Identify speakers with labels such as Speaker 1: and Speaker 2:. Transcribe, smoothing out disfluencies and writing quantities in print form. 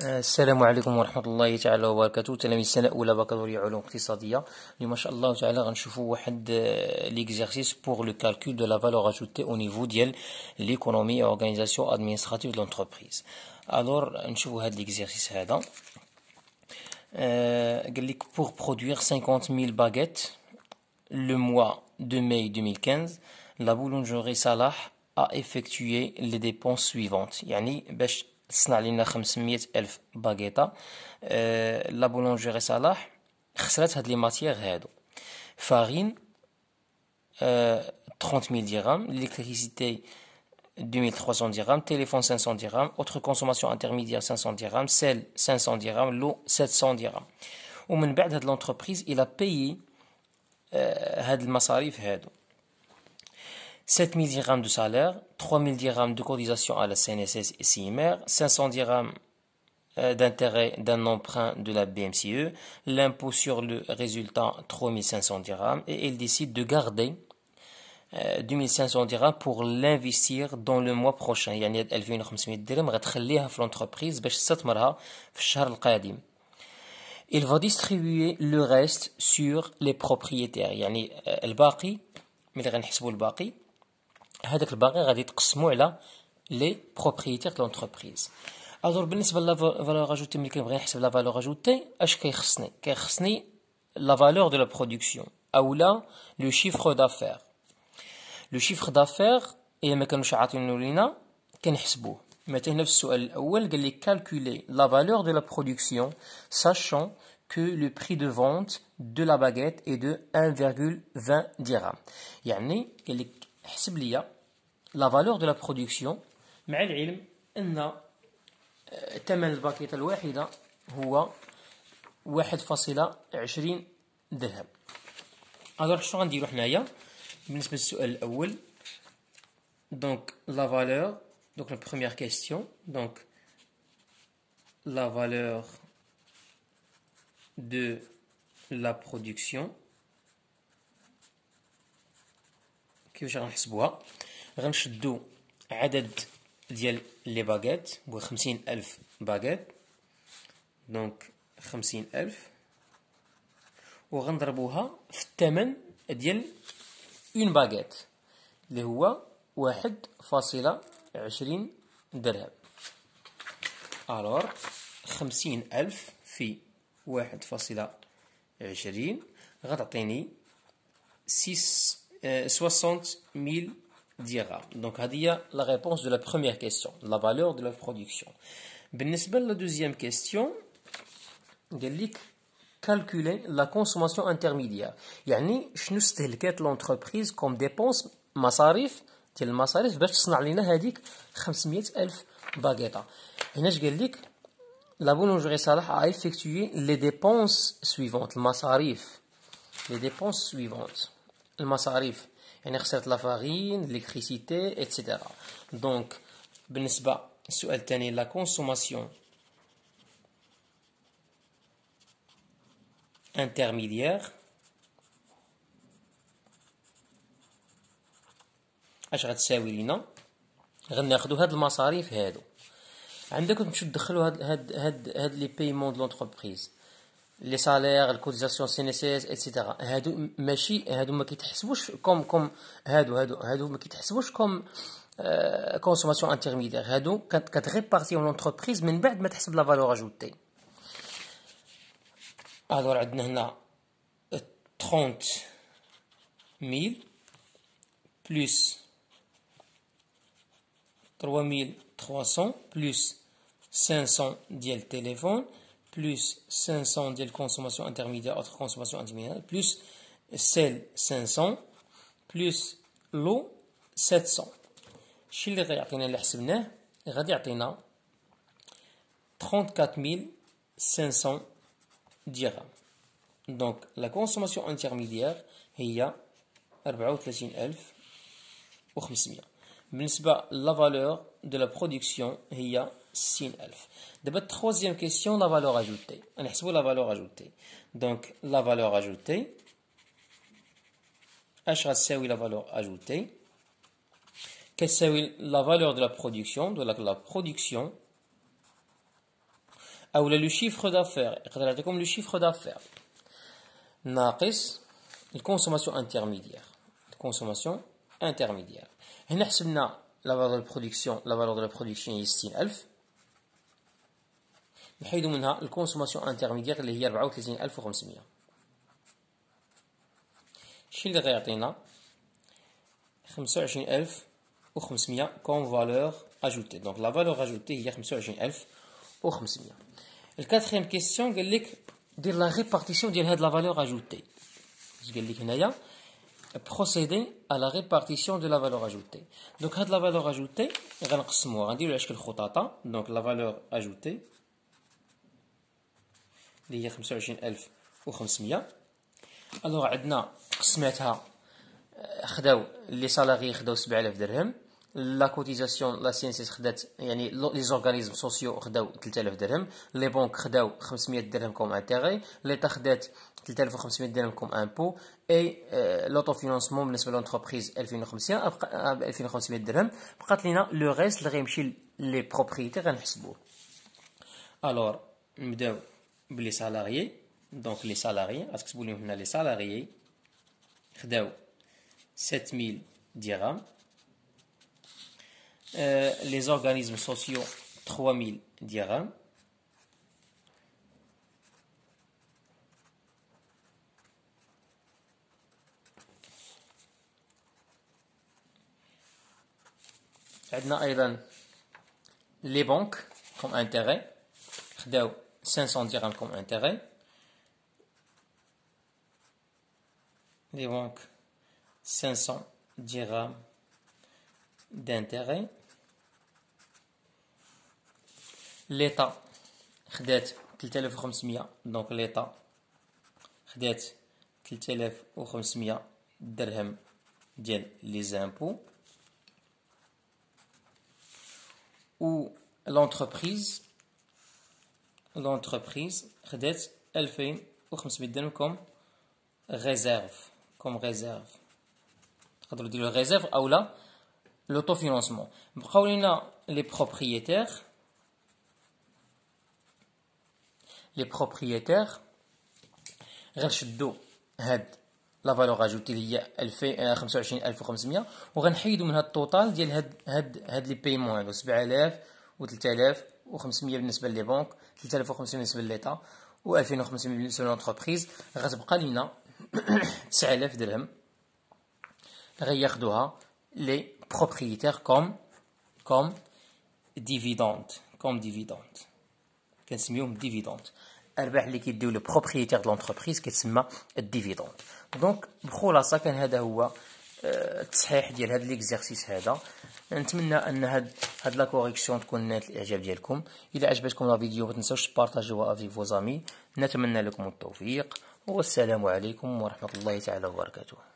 Speaker 1: السلام عليكم ورحمة الله تعالى وبركاته. تلاميذ سنة أولى بكالوريا علوم اقتصادية. اليوم ما شاء الله تعالى غنشوفوا واحد l'exercice pour le calcul de la valeur ajoutée au niveau ديال l'économie et organisation administrative de l'entreprise. Alors نشوفوا هاد l'exercice هذا. قال لك pour produire 50 000 baguettes le mois de mai 2015 la boulangerie Salah a effectué les dépenses suivantes. يعني باش تصنع لنا 500 ألف باغيطة لا بولونجيري صلاح خسرت هاد لي ماتيغ هادو فارين 30000 dirhams, l'électricité 2300 dirhams, téléphone 500 dirhams, autre consommation intermédiaire 500 dirhams, sel 500 dirhams, l'eau 700 dirhams. ومن بعد هاد l'entreprise il a payé هاد المصاريف هادو 7000 dirhams de salaire, 3000 dirhams de cotisation à la CNSS et CIMER, 500 dirhams d'intérêt d'un emprunt de la BMCE, l'impôt sur le résultat 3500 dirhams, et il décide de garder 2500 dirhams pour l'investir dans le mois prochain. يعني 2500 dirhams غتخليها في l'entreprise باش تستثمرها في الشهر القادم. Il va distribuer le reste sur les propriétaires. يعني الباقي ملي غنحسبوا الباقي هذاك الباقي غادي تقسموا على لي بروبريتير دو لونتربريز. الوغ بالنسبه لا فالور اجوتي ملي كنبغي نحسب لا فالور اجوتي اش كيخصني لا فالور دو لا برودكسيون اولا لو شيفر دافير. لو شيفر دافير الا ما كانوش عاطينو لينا كنحسبوه. مثلا في السؤال الاول قال لي calculer la valeur de la production sachant que le prix de vente de la baguette est de 1,20 dirham. يعني قال لك حسب لي لا فالور دو لا برودكسيون مع العلم ان ثمن الباكيطه الواحده هو 1.20 درهم. الوغ شنو غنديرو حنايا بالنسبه للسؤال الاول؟ دونك لا فالور، دونك لا بروميير كيستيون، دونك لا فالور دو لا برودكسيون كيفاش غنحسبوها؟ غنشدو عدد ديال لي باغيت هو 50000 باغيت، دونك 50000 وغنضربوها في الثمن ديال اون باغيت اللي هو 1.20 درهم. الوغ 50000 في 1.20 غتعطيني 60000 dirhams. Donc هذه la réponse de la première question, la valeur de la production. بالنسبة ل deuxième question قال لك calculer la consommation intermédiaire. يعني شنو استهلكات l'entreprise comme dépense مصاريف ديال المصاريف باش تصنع لنا هذيك 500,000 باغيطة. هنا اش قال لك la boulangerie Salah a effectué les dépenses suivantes. المصاريف les dépenses suivantes المصاريف يعني خسرت لا فارين، l'électricité, etc. Donc بالنسبة للسؤال الثاني la consommation intermédiaire اش غتساوي لينا؟ غناخدو هاد المصاريف هادو عندكم تمشيو تدخلوا هاد لي بايمون دو لونتربريز لي سالير، الكوتيزاسيون سينيسيس اتسيتيرا. هادو ماشي هادو ما كيتحسبوش كوم هادو ما كيتحسبوش كوم كونسوماسيون انترميديير. هادو كتريبارتيهم لونتربريز من بعد ما تحسب لا فالور اجوتي. الوغ عندنا هنا 30000 بلس 3300 بلس 500 ديال التليفون plus 500 ديال consommation intermédiaire, autre consommation intermédiaire, plus sel 500, plus l'eau 700. الشيء اللي غيعطينا اللي حسبناه غادي يعطينا 34500 dirhams. Donc la consommation intermédiaire هي 34500. بالنسبة la valeur de la production هي 60000. D'abord, troisième question, la valeur ajoutée. On explique la valeur ajoutée. Donc, la valeur ajoutée. H c'est la valeur ajoutée. Qu'est-ce que la valeur de la production? De la production أو لو chiffre d'affaires يقدر يعطيكم لو chiffre d'affaires ناقص الكونسوماسيون انترميديير. الكونسوماسيون انترميديير هنا حسبنا لا فالور دو برودكسيون، لا فالور دو برودكسيون هي 60000، نحيدو منها الكونسوماسيون انترميديير اللي هي 34500. شي اللي غيعطينا 25500 كوم فالور اجوتي. دونك لا فالور اجوتي هي 25500. الكاتريام كيسيون قال لك دير لا ريبارتيسيون ديال هاد لا فالور اجوتي. اش قال لك هنايا؟ procéder à la répartition de la valeur ajoutée. Donc هاد la valeur ajoutée غنقسموها، غنديرو على شكل خطاطة. donc la valeur ajoutée اللي هي 25500. الوغ عندنا قسماتها، خداو لي سالاري خداو 7000 درهم، لا كوتيزاسيون لا سي ان سي خدات يعني لي زورغانيزم سوسيو خداو 3000 درهم، لي بونك خداو 500 درهم كوم انتيغي، ليتا خدات 3500 درهم كوم امبو، اي لوطو فينونسمون بالنسبه لونتربريز 2500 درهم. بقات لينا لو ريست اللي غيمشي لي بروبريتي غنحسبوه. الوغ نبداو بلي سالاريي. دونك لي سالاريي غتكتبوا لهم هنا لي سالاريي خداو 7000 درهم، les organismes sociaux 3000 dirhams, عندنا أيضا les banques comme intérêt خداو 500 dirhams comme intérêt. Les banques 500 dirhams d'intérêt. l'État خدات 3500. donc l'État خدات 3500 درهم ديال les impôts. ou l'entreprise خدات 2500 درهم comme réserve. تقدروا ديروا réserve او لا l'autofinancement. بقاو لينا les propriétaires. غنشدو هاد لا فالور اجوتي اللي هي 25500 وغنحيدو منها التوتال ديال هاد لي بايمون هادو 7000 و 3500 بالنسبه لي بنك، 3500 بالنسبه لليتا و 2500 بالنسبه للونتربريز. غتبقى لينا 9000 درهم غياخدوها لي بروبريتير كوم ديفيدوند. كنسميوهم ديفيدوند. الارباح اللي كيديو لو بروبريتير د لونتربريز كتسمى الديفيدوند. دونك بخلاصه كان هذا هو التصحيح ديال هذا ليكزارسيس هذا. نتمنى ان هاد لا كوريكسيون تكون نالت الاعجاب ديالكم. اذا عجبتكم لا فيديو ما تنساوش تبارطاجيوها افيك فو زامي. نتمنى لكم التوفيق والسلام عليكم ورحمه الله تعالى وبركاته.